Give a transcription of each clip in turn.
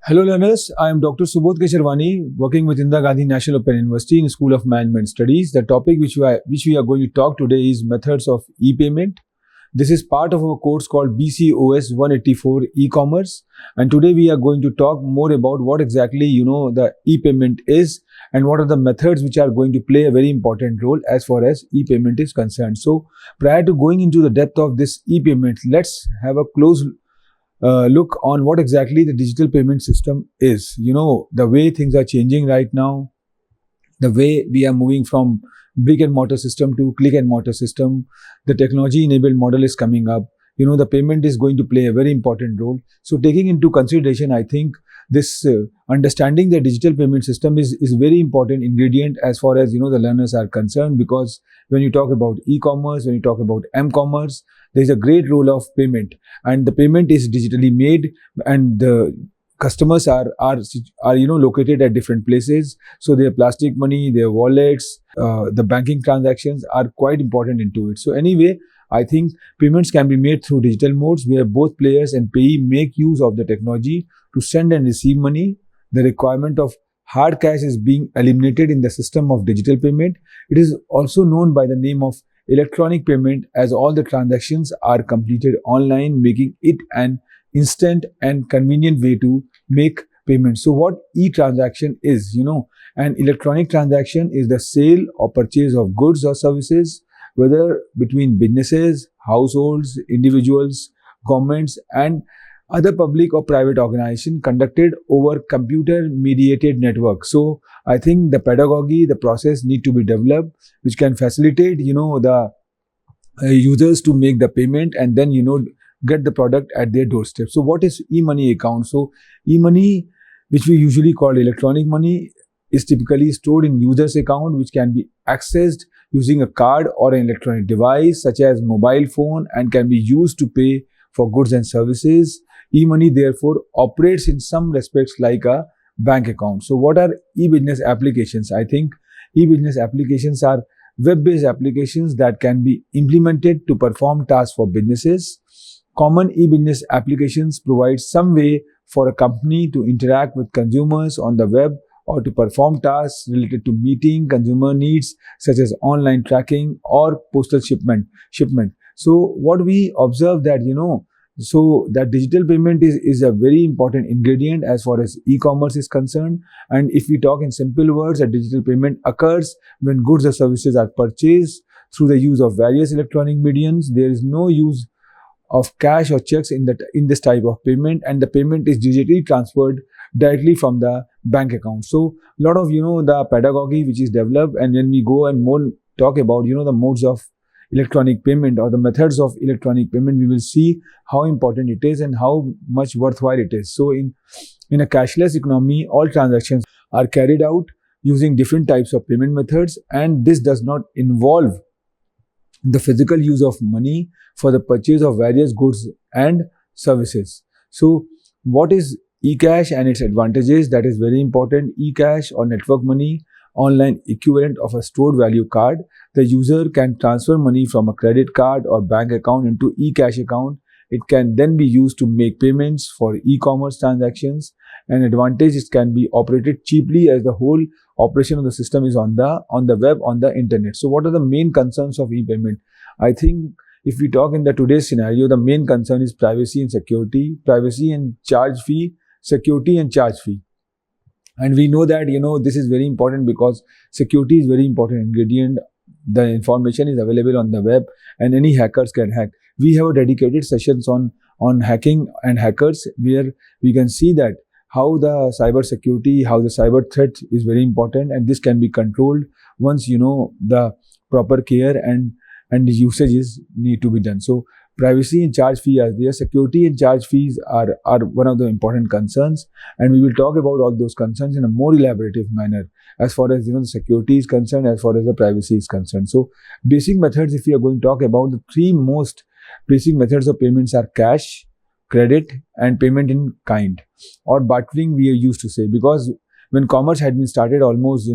Hello learners, I am Dr. Subodh Kesharwani, working with Indira Gandhi National Open University in School of Management Studies. The topic which we are going to talk today is methods of e-payment. This is part of our course called BCOS 184 e-commerce, and today we are going to talk more about what exactly the e-payment is and what are the methods which are going to play a very important role as far as e-payment is concerned. So prior to going into the depth of this e-payment, let's have a close look on what exactly the digital payment system is. The way things are changing right now, the way we are moving from brick and mortar system to click and mortar system, the technology enabled model is coming up. The payment is going to play a very important role. So taking into consideration, I think this understanding the digital payment system is very important ingredient as far as the learners are concerned, because when you talk about e-commerce, when you talk about m-commerce, there is a great role of payment, and the payment is digitally made, and the customers are located at different places, so their plastic money, their wallets, the banking transactions are quite important into it. So anyway, I think payments can be made through digital modes where both players and payee make use of the technology to send and receive money. The requirement of hard cash is being eliminated in the system of digital payment. It is also known by the name of electronic payment, as all the transactions are completed online, making it an instant and convenient way to make payments. So what e-transaction is, an electronic transaction is the sale or purchase of goods or services, whether between businesses, households, individuals, governments, and other public or private organization, conducted over computer mediated network. So I think the pedagogy, the process need to be developed, which can facilitate the users to make the payment and then get the product at their doorstep. So what is e-money account? So e-money, which we usually call electronic money, is typically stored in user's account, which can be accessed using a card or an electronic device such as mobile phone, and can be used to pay for goods and services. E-money therefore operates in some respects like a bank account. So what are e-business applications? I think e-business applications are web-based applications that can be implemented to perform tasks for businesses. Common e-business applications provide some way for a company to interact with consumers on the web or to perform tasks related to meeting consumer needs, such as online tracking or postal shipment. So what we observe that, so that digital payment is a very important ingredient as far as e-commerce is concerned. And if we talk in simple words, a digital payment occurs when goods or services are purchased through the use of various electronic mediums. There is no use of cash or checks in this type of payment, and the payment is digitally transferred directly from the bank account. So a lot of the pedagogy which is developed, and when we go and more talk about the modes of electronic payment or the methods of electronic payment, we will see how important it is and how much worthwhile it is. So in a cashless economy, all transactions are carried out using different types of payment methods, and this does not involve the physical use of money for the purchase of various goods and services. So what is e-cash and its advantages? That is very important. E-cash or network money, online equivalent of a stored value card. The user can transfer money from a credit card or bank account into e-cash account. It can then be used to make payments for e-commerce transactions. An advantage, it can be operated cheaply as the whole operation of the system is on the web, on the internet. So what are the main concerns of e-payment? I think if we talk in the today's scenario, the main concern is privacy and security, privacy and charge fee, security and charge fee. And we know that this is very important because security is very important ingredient. The information is available on the web and any hackers can hack. We have a dedicated sessions on hacking and hackers, where we can see that how the cyber security, how the cyber threat is very important, and this can be controlled once the proper care and the usages need to be done. So privacy and charge fee are there. Security and charge fees are one of the important concerns, and we will talk about all those concerns in a more elaborative manner as far as the security is concerned, as far as the privacy is concerned. So basic methods, if we are going to talk about, the three most basic methods of payments are cash, credit, and payment in kind, or bartering we are used to say, because when commerce had been started almost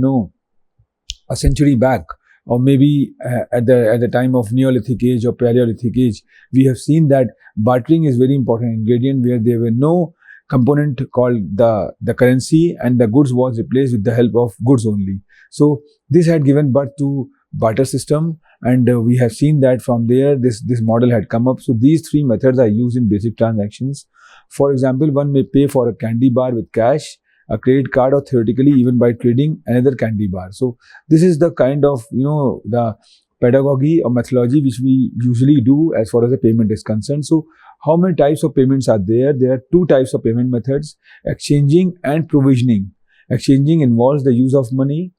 a century back, or maybe at the time of Neolithic age or Paleolithic age, we have seen that bartering is very important ingredient, where there were no component called the currency, and the goods was replaced with the help of goods only. So this had given birth to barter system, and we have seen that from there this model had come up. So these three methods are used in basic transactions. For example, one may pay for a candy bar with cash, a credit card, or theoretically even by trading another candy bar. So this is the kind of the pedagogy or methodology which we usually do as far as the payment is concerned. So how many types of payments are there? There are two types of payment methods: exchanging and provisioning. Exchanging involves the use of money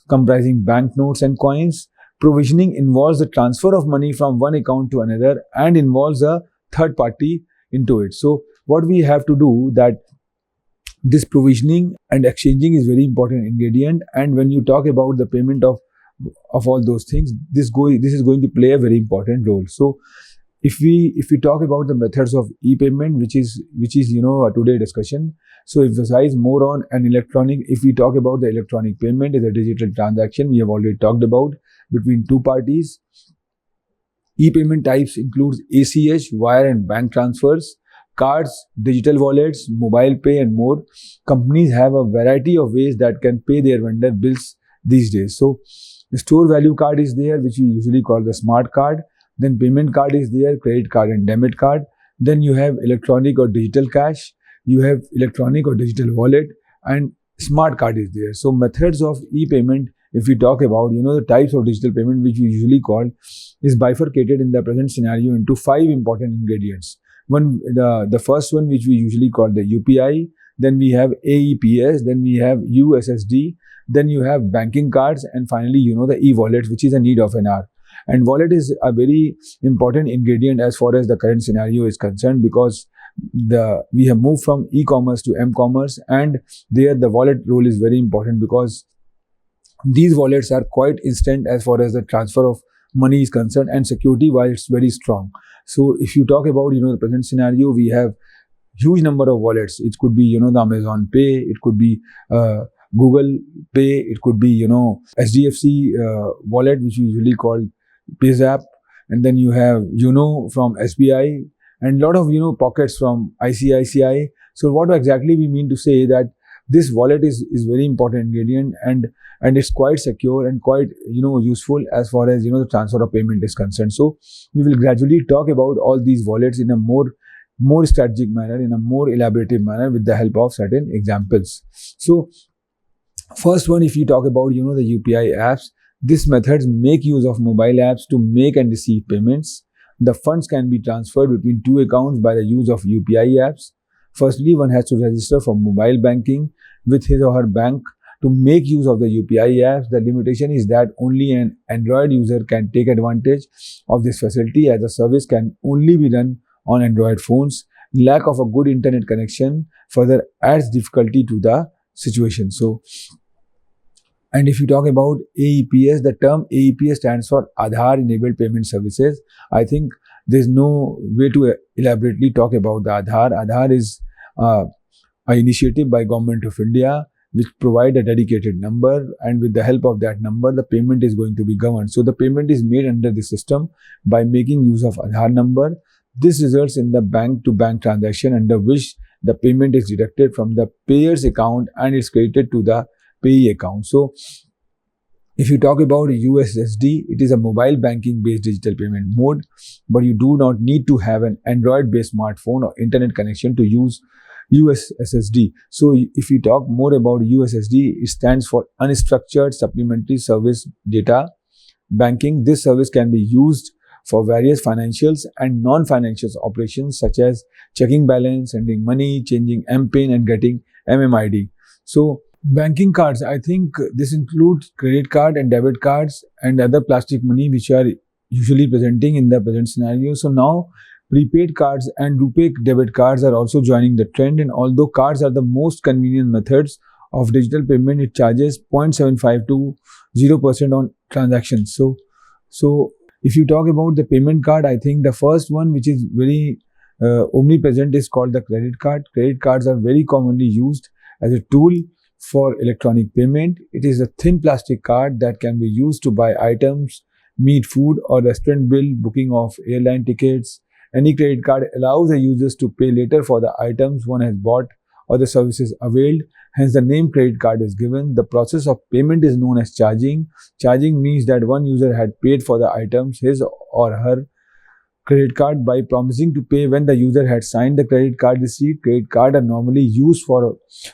comprising banknotes and coins. Provisioning involves the transfer of money from one account to another and involves a third party into it. So what we have to do, that this provisioning and exchanging is very important ingredient, and when you talk about the payment of all those things, this is going to play a very important role. So if we talk about the methods of e-payment, which is a today discussion, so emphasize more on an electronic. If we talk about the electronic payment, is a digital transaction we have already talked about between two parties. E-payment types includes ACH, wire and bank transfers, cards, digital wallets, mobile pay, and more. Companies have a variety of ways that can pay their vendor bills these days. So the store value card is there, which we usually call the smart card. Then payment card is there, credit card and debit card. Then you have electronic or digital cash. You have electronic or digital wallet, and smart card is there. So methods of e-payment, if we talk about the types of digital payment which we usually call, is bifurcated in the present scenario into five important ingredients. The first one, which we usually call the UPI. Then we have AEPS. Then we have USSD. Then you have banking cards, and finally the e-wallet, which is a need of an hour. And wallet is a very important ingredient as far as the current scenario is concerned, because we have moved from e-commerce to m-commerce, and there the wallet role is very important, because these wallets are quite instant as far as the transfer of money is concerned, and security wise it's very strong. So if you talk about the present scenario, we have huge number of wallets. It could be the Amazon Pay, it could be Google Pay, it could be SDFC wallet, which we usually call PayZapp, and then you have from SBI, and lot of pockets from ICICI. So what exactly we mean to say that this wallet is very important ingredient, and it's quite secure and quite useful as far as the transfer of payment is concerned. So we will gradually talk about all these wallets in a more strategic manner, in a more elaborative manner, with the help of certain examples. So first one, if you talk about the UPI apps, these methods make use of mobile apps to make and receive payments. The funds can be transferred between two accounts by the use of UPI apps. Firstly, one has to register for mobile banking with his or her bank to make use of the UPI apps. The limitation is that only an Android user can take advantage of this facility, as the service can only be done on Android phones. Lack of a good internet connection further adds difficulty to the situation. So, and if you talk about AEPS, the term AEPS stands for Aadhaar Enabled Payment Services. I think there's no way to elaborately talk about the Aadhaar. Aadhaar is an initiative by Government of India which provide a dedicated number, and with the help of that number, the payment is going to be governed. So the payment is made under the system by making use of Aadhaar number. This results in the bank-to-bank transaction under which the payment is deducted from the payer's account and is credited to the payee account. So if you talk about USSD, it is a mobile banking based digital payment mode, but you do not need to have an Android based smartphone or internet connection to use USSD. So if we talk more about USSD, it stands for Unstructured Supplementary Service Data Banking. This service can be used for various financials and non-financial operations such as checking balance, sending money, changing MPIN, and getting MMID. So banking cards, I think this includes credit card and debit cards and other plastic money which are usually presenting in the present scenario. So now prepaid cards and RuPay debit cards are also joining the trend, and although cards are the most convenient methods of digital payment, it charges 0.75 to 0% on transactions. So if you talk about the payment card, I think the first one which is very omnipresent is called the credit card. Credit cards are very commonly used as a tool for electronic payment. It is a thin plastic card that can be used to buy items, meet food or restaurant bill, booking of airline tickets, Any credit card allows the users to pay later for the items one has bought or the services availed. Hence, the name credit card is given. The process of payment is known as charging. Charging means that one user had paid for the items, his or her credit card, by promising to pay when the user had signed the credit card receipt. Credit card are normally used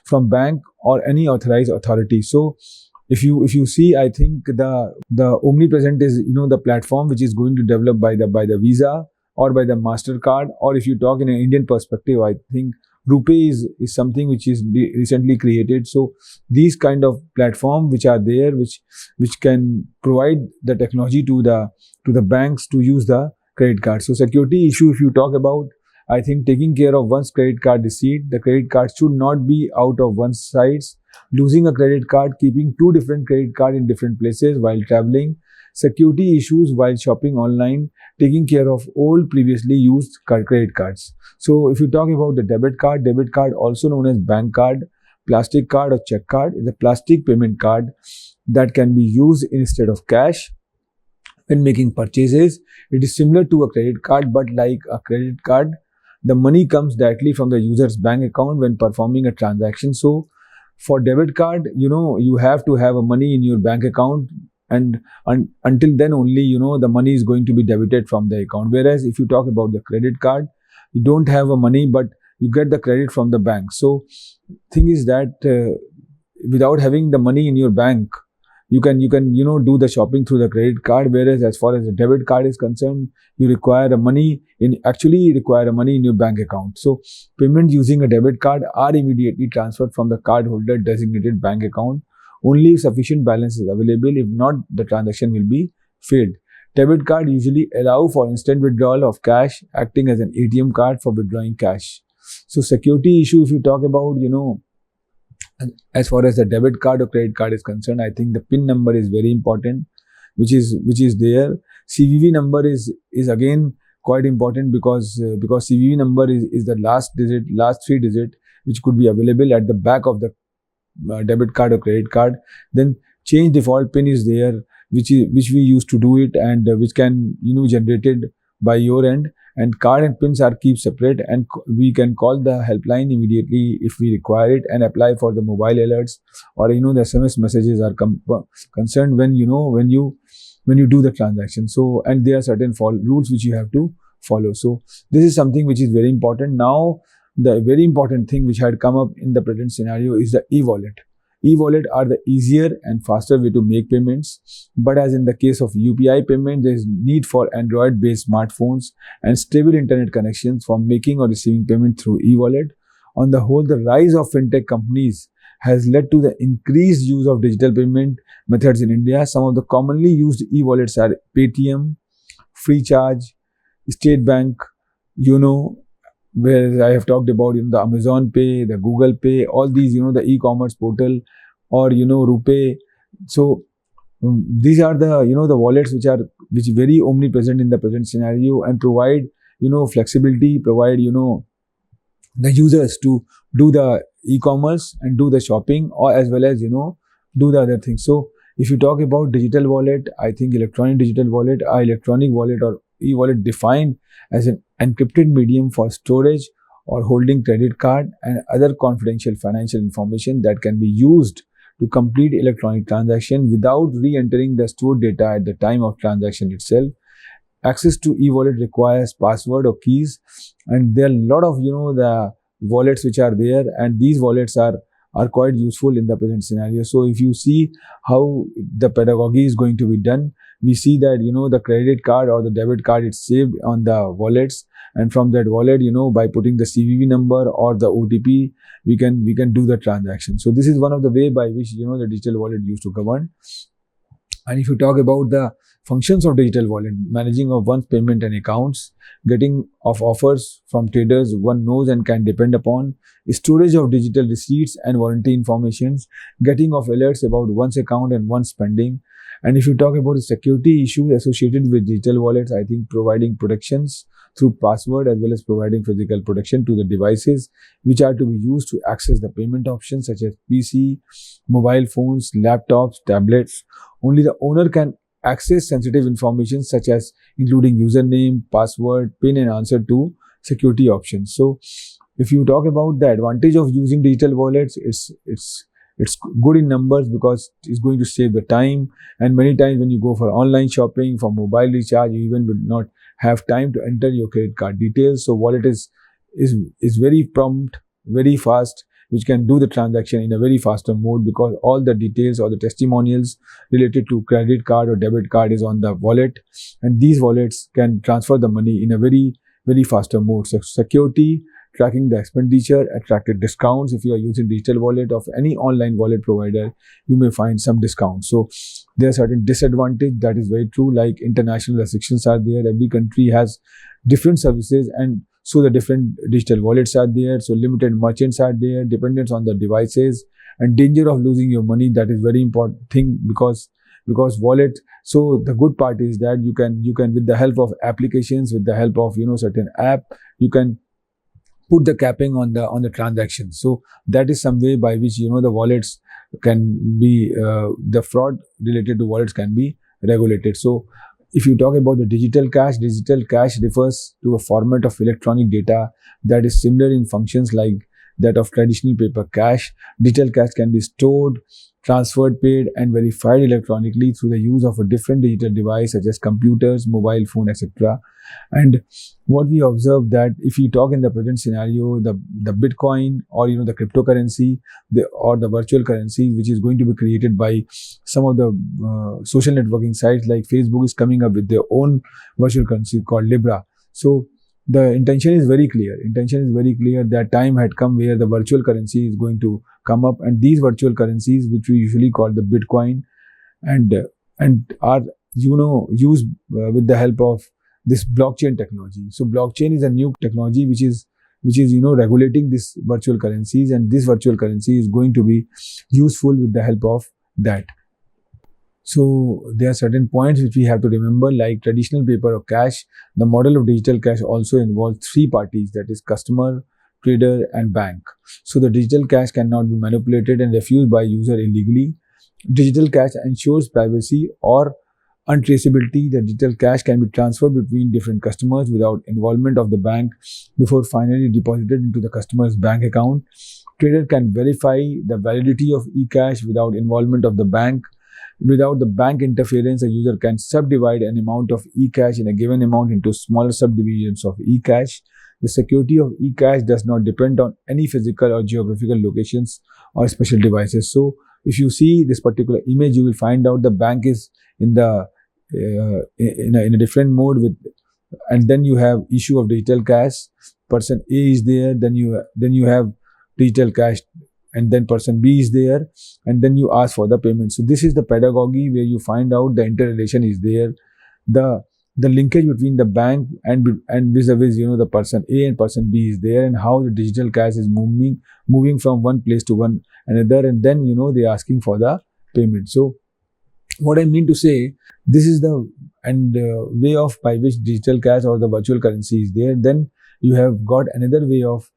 from bank or any authorized authority. So if you see, I think the omnipresent is the platform which is going to develop by the Visa or by the MasterCard, or if you talk in an Indian perspective, I think RuPay is something which is recently created. So these kind of platform which are there, which can provide the technology to the banks to use the credit card. So security issue, if you talk about, I think taking care of one's credit card receipt, the credit card should not be out of one's sights. Losing a credit card, keeping two different credit cards in different places while traveling, security issues while shopping online, taking care of old previously used credit cards. So if you talk about the debit card also known as bank card, plastic card or check card, is a plastic payment card that can be used instead of cash when making purchases. It is similar to a credit card, but like a credit card, the money comes directly from the user's bank account when performing a transaction. So for debit card, you have to have a money in your bank account, and until then only, the money is going to be debited from the account. Whereas if you talk about the credit card, you don't have a money, but you get the credit from the bank. So thing is that without having the money in your bank, you can do the shopping through the credit card. Whereas as far as the debit card is concerned, you require a money in your bank account. So payments using a debit card are immediately transferred from the cardholder designated bank account only if sufficient balance is available. If not, the transaction will be failed. Debit card usually allow for instant withdrawal of cash, acting as an ATM card for withdrawing cash. So security issue, if you talk about, as far as the debit card or credit card is concerned, I think the PIN number is very important, which is there. CVV number is again quite important because CVV number is the last three digit, which could be available at the back of the debit card or credit card. Then change default PIN is there, which we used to do it, and which can generated by your end. And card and pins are kept separate, and we can call the helpline immediately if we require it, and apply for the mobile alerts, or the SMS messages are concerned when you do the transaction. So, and there are certain rules which you have to follow. So this is something which is very important. Now the very important thing which had come up in the present scenario is the e-wallet. E-wallet are the easier and faster way to make payments, but as in the case of UPI payment, there is need for Android-based smartphones and stable internet connections for making or receiving payment through e-wallet. On the whole, the rise of fintech companies has led to the increased use of digital payment methods in India. Some of the commonly used e-wallets are Paytm, Freecharge, State Bank, where I have talked about the Amazon Pay, the Google Pay, all these the e-commerce portal, or RuPay. So these are the the wallets which are very omnipresent in the present scenario and provide flexibility, provide the users to do the e-commerce and do the shopping, or as well as do the other things. So if you talk about digital wallet, I think electronic digital wallet, electronic wallet or e-wallet defined as an encrypted medium for storage or holding credit card and other confidential financial information that can be used to complete electronic transaction without re-entering the stored data at the time of transaction itself. Access to e-wallet requires password or keys, and there are a lot of the wallets which are there, and these wallets are quite useful in the present scenario. So if you see how the pedagogy is going to be done, we see that the credit card or the debit card is saved on the wallets, and from that wallet by putting the CVV number or the OTP, we can do the transaction. So this is one of the way by which the digital wallet used to govern. And if you talk about the functions of digital wallet, managing of one's payment and accounts, getting of offers from traders one knows and can depend upon, storage of digital receipts and warranty informations, getting of alerts about one's account and one's spending. And if you talk about the security issues associated with digital wallets, I think providing protections through password as well as providing physical protection to the devices which are to be used to access the payment options such as PC, mobile phones, laptops, tablets. Only the owner can access sensitive information such as including username, password, PIN, and answer to security options. So if you talk about the advantage of using digital wallets, it's good in numbers because it's going to save the time. And many times when you go for online shopping, for mobile recharge, you even would not have time to enter your credit card details. So wallet is very prompt, very fast, which can do the transaction in a very faster mode because all the details or the testimonials related to credit card or debit card is on the wallet, and these wallets can transfer the money in a very faster mode. So security, tracking the expenditure, attracted discounts. If you are using digital wallet of any online wallet provider, you may find some discounts. So there are certain disadvantages, that is very true, like international restrictions are there. Every country has different services, and so the different digital wallets are there. So limited merchants are there, dependence on the devices, and danger of losing your money. That is very important thing because wallet. So the good part is that you can with the help of applications, with the help of certain app, you can put the capping on the transaction. So that is some way by which the wallets can be the fraud related to wallets can be regulated. So if you talk about the digital cash refers to a format of electronic data that is similar in functions like that of traditional paper cash. Digital cash can be stored, transferred, paid, and verified electronically through the use of a different digital device such as computers, mobile phone, etc. And what we observe that if you talk in the present scenario, the Bitcoin or the cryptocurrency, or the virtual currency which is going to be created by some of the social networking sites like Facebook is coming up with their own virtual currency called Libra. So the intention is very clear. That time had come where the virtual currency is going to come up, and these virtual currencies, which we usually call the Bitcoin, and are used with the help of this blockchain technology. So blockchain is a new technology which is regulating these virtual currencies, and this virtual currency is going to be useful with the help of that. So there are certain points which we have to remember, like traditional paper or cash. The model of digital cash also involves three parties, that is customer, trader, and bank. So the digital cash cannot be manipulated and refused by user illegally. Digital cash ensures privacy or untraceability. The digital cash can be transferred between different customers without involvement of the bank before finally deposited into the customer's bank account. Trader can verify the validity of e-cash without involvement of the bank. Without the bank interference, a user can subdivide an amount of e-cash in a given amount into smaller subdivisions of e-cash. The security of e-cash does not depend on any physical or geographical locations or special devices. So if you see this particular image, you will find out the bank is in a different mode and then you have issue of digital cash. Person A is there, then you have digital cash, and then person B is there, and then you ask for the payment. So this is the pedagogy where you find out the interrelation is there, the linkage between the bank and vis-a-vis the person A and person B is there, and how the digital cash is moving from one place to one another, and then they are asking for the payment. So what I mean to say, this is the way of by which digital cash or the virtual currency is there. Then you have got another way of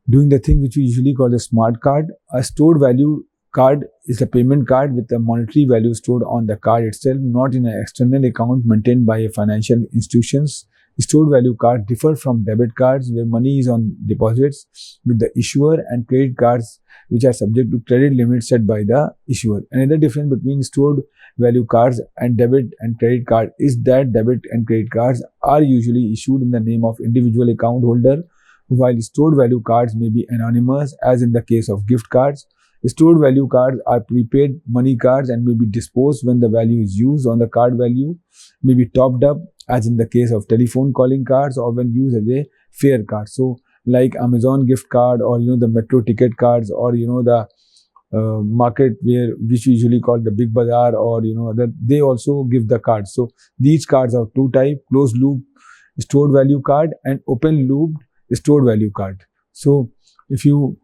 doing the thing which we usually call the smart card. A stored value card is a payment card with a monetary value stored on the card itself, not in an external account maintained by financial institutions. Stored value cards differ from debit cards where money is on deposits with the issuer, and credit cards which are subject to credit limits set by the issuer. Another difference between stored value cards and debit and credit card is that debit and credit cards are usually issued in the name of individual account holder, while stored value cards may be anonymous, as in the case of gift cards. Stored value cards are prepaid money cards and may be disposed when the value is used on the card value, may be topped up, as in the case of telephone calling cards, or when used as a fare card. So like Amazon gift card, or the metro ticket cards, or the market which we usually call the big bazaar, or other, they also give the cards. So these cards are two types: closed loop stored value card and open loop stored value card. So if you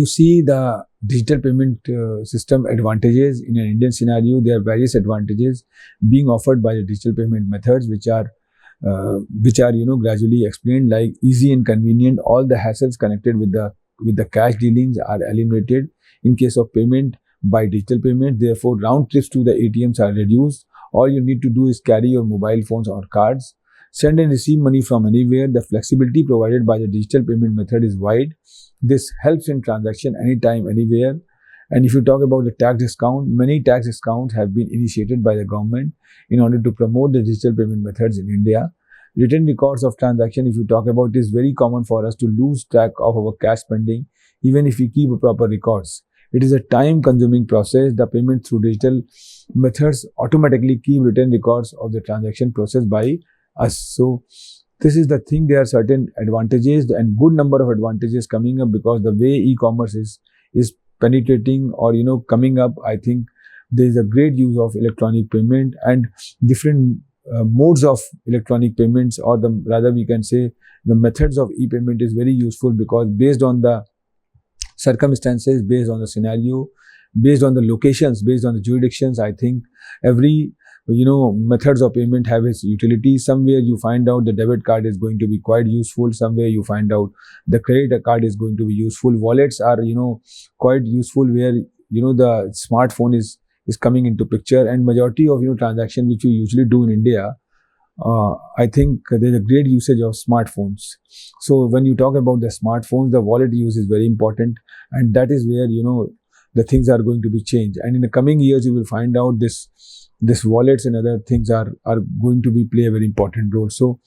see the digital payment system advantages in an Indian scenario, there are various advantages being offered by the digital payment methods, which are gradually explained, like easy and convenient. All the hassles connected with the cash dealings are eliminated. In case of payment, by digital payment. Therefore, round trips to the ATMs are reduced. All you need to do is carry your mobile phones or cards. Send and receive money from anywhere. The flexibility provided by the digital payment method is wide. This helps in transaction anytime, anywhere. And if you talk about the tax discount, many tax discounts have been initiated by the government in order to promote the digital payment methods in India. Written records of transaction, if you talk about, it is very common for us to lose track of our cash spending, even if we keep proper records. It is a time-consuming process. The payment through digital methods automatically keep written records of the transaction process by us. So this is the thing. There are certain advantages and good number of advantages coming up because the way e-commerce is penetrating or coming up. I think there is a great use of electronic payment and different modes of electronic payments, or rather we can say the methods of e-payment is very useful because based on the circumstances, based on the scenario, based on the locations, based on the jurisdictions, I think every methods of payment have its utility. Somewhere you find out the debit card is going to be quite useful. Somewhere you find out the credit card is going to be useful. Wallets are quite useful where the smartphone is coming into picture, and majority of transaction which we usually do in India, I think there's a great usage of smartphones. So when you talk about the smartphones, the wallet use is very important, and that is where the things are going to be changed. And in the coming years, you will find out this wallets and other things are going to be play a very important role. So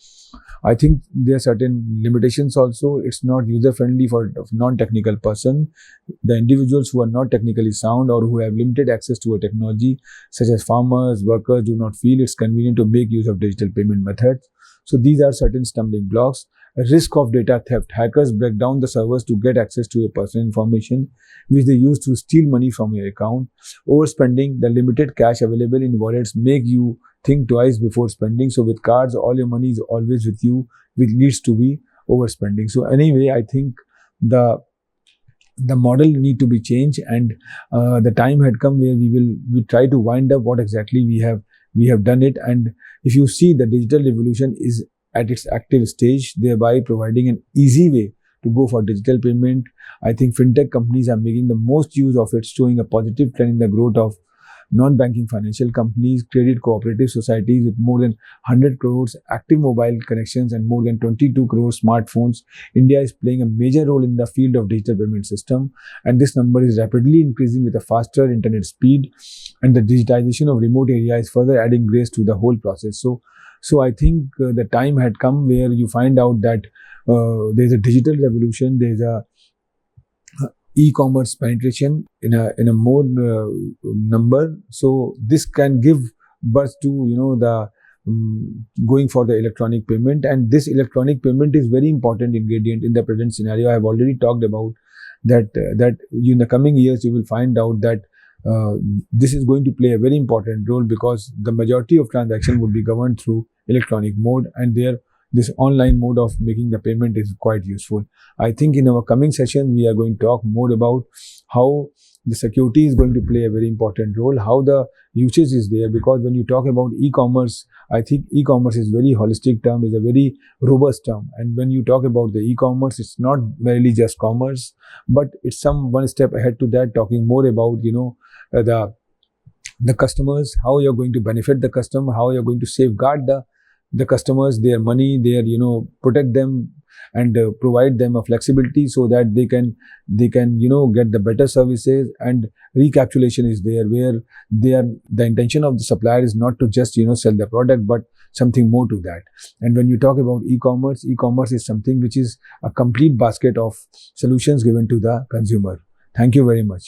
I think there are certain limitations also. It's not user friendly for non-technical person. The individuals who are not technically sound or who have limited access to a technology, such as farmers, workers, do not feel it's convenient to make use of digital payment methods. So these are certain stumbling blocks. A risk of data theft. Hackers break down the servers to get access to your personal information, which they use to steal money from your account. Overspending. The limited cash available in wallets make you think twice before spending. So with cards, all your money is always with you, which leads to be overspending. So anyway, I think the model need to be changed, and the time had come where we try to wind up what exactly we have done it. And if you see, the digital revolution is at its active stage, thereby providing an easy way to go for digital payment. I think fintech companies are making the most use of it, showing a positive trend in the growth of non-banking financial companies, credit cooperative societies with more than 100 crores active mobile connections and more than 22 crores smartphones. India is playing a major role in the field of digital payment system, and this number is rapidly increasing with a faster internet speed, and the digitization of remote areas is further adding grace to the whole process. So I think the time had come where you find out that there's a digital revolution, there's a e-commerce penetration in a more number. So this can give birth to the going for the electronic payment, and this electronic payment is very important ingredient in the present scenario. I have already talked about that in the coming years you will find out that this is going to play a very important role because the majority of transaction would be governed through electronic mode, and this online mode of making the payment is quite useful. I think in our coming session, we are going to talk more about how the security is going to play a very important role, how the usage is there, because when you talk about e-commerce, I think e-commerce is very holistic term, is a very robust term. And when you talk about the e-commerce, it's not merely just commerce, but it's one step ahead to that, talking more about, the customers, how you're going to benefit the customer, how you're going to safeguard the customers, their money, protect them and provide them a flexibility so that they can get the better services. And recapitulation is there where the intention of the supplier is not to just sell the product, but something more to that. And when you talk about e-commerce is something which is a complete basket of solutions given to the consumer. Thank you very much.